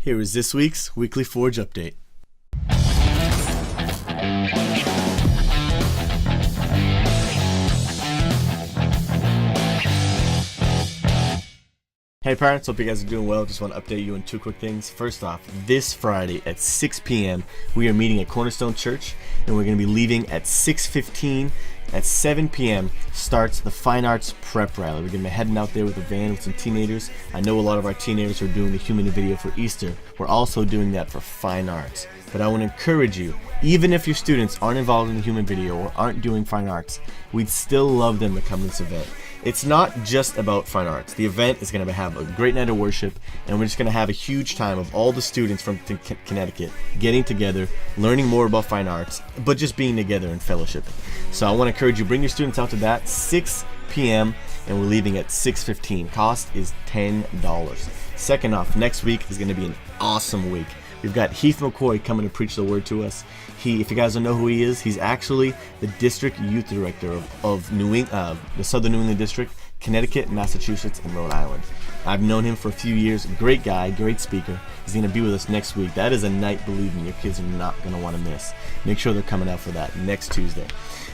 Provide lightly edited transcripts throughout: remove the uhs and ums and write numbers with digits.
Here is this week's Weekly Forge Update. Hey parents, hope you guys are doing well. Just want to update you on two quick things. First off, this Friday at 6 p.m. we are meeting at Cornerstone Church, and we're going to be leaving at 6:15. At 7 p.m. starts the Fine Arts Prep Rally. We're going to be heading out there with a van with some teenagers. I know a lot of our teenagers are doing the Human video for Easter. We're also doing that for Fine Arts. But I want to encourage you, even if your students aren't involved in the Human video or aren't doing Fine Arts, we'd still love them to come to this event. It's not just about Fine Arts. The event is going to have a great night of worship, and we're just going to have a huge time of all the students from Connecticut getting together, learning more about Fine Arts, but just being together and fellowshipping. So I want to encourage you, bring your students out to that, 6 p.m., and we're leaving at 6:15. Cost is $10. Second off, next week is going to be an awesome week. We've got Heath McCoy coming to preach the word to us. If you guys don't know who he is, he's actually the district youth director of the Southern New England District, Connecticut, Massachusetts, and Rhode Island. I've known him for a few years. Great guy, great speaker. He's going to be with us next week. That is a night, believe me, your kids are not going to want to miss. Make sure they're coming out for that next Tuesday.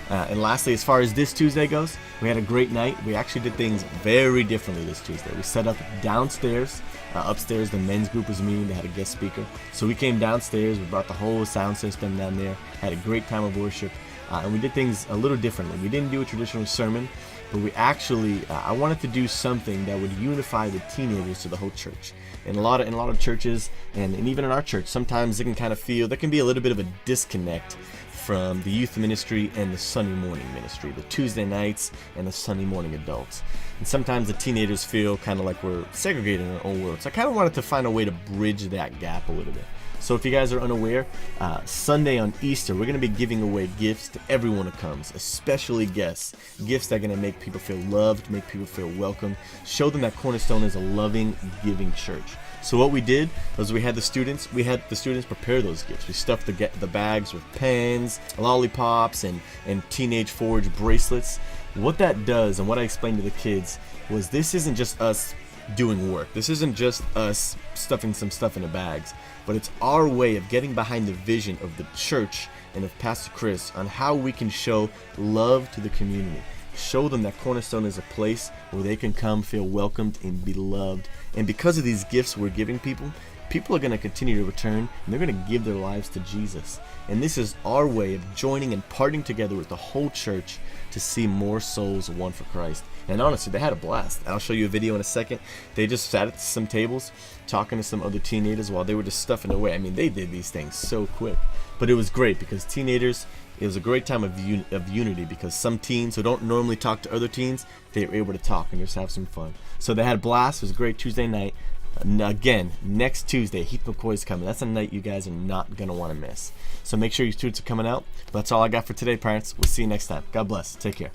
And lastly, as far as this Tuesday goes, we had a great night. We actually did things very differently this Tuesday. We set up downstairs. Upstairs, the men's group was meeting. They had a guest speaker. So we came downstairs. We brought the whole sound system down there. Had a great time of worship. And we did things a little differently. We didn't do a traditional sermon, but we actually, I wanted to do something that would unify the teenagers to the whole church. In a lot of churches, and even in our church, sometimes it can kind of feel, there can be a little bit of a disconnect from the youth ministry and the Sunday morning ministry, the Tuesday nights and the Sunday morning adults. And sometimes the teenagers feel kind of like we're segregated in our own world. So I kind of wanted to find a way to bridge that gap a little bit. So if you guys are unaware, Sunday on Easter, we're going to be giving away gifts to everyone who comes, especially guests. Gifts that are going to make people feel loved, make people feel welcome, show them that Cornerstone is a loving, giving church. So what we did was we had the students prepare those gifts. We stuffed the bags with pens, lollipops, and Teenage Forge bracelets. What that does, and what I explained to the kids, was this isn't just us doing work. This isn't just us stuffing some stuff in the bags, but it's our way of getting behind the vision of the church and of Pastor Chris on how we can show love to the community. Show them that Cornerstone is a place where they can come, feel welcomed, and be loved. And because of these gifts we're giving people, people are going to continue to return, and they're going to give their lives to Jesus. And this is our way of joining and partying together with the whole church to see more souls won for Christ. And honestly, they had a blast. I'll show you a video in a second. They just sat at some tables talking to some other teenagers while they were just stuffing away. I mean, they did these things so quick. But it was great because teenagers, it was a great time of unity, because some teens who don't normally talk to other teens, they were able to talk and just have some fun. So they had a blast. It was a great Tuesday night. Again, next Tuesday, Heath McCoy's coming. That's a night you guys are not going to want to miss. So make sure your students are coming out. That's all I got for today, parents. We'll see you next time. God bless. Take care.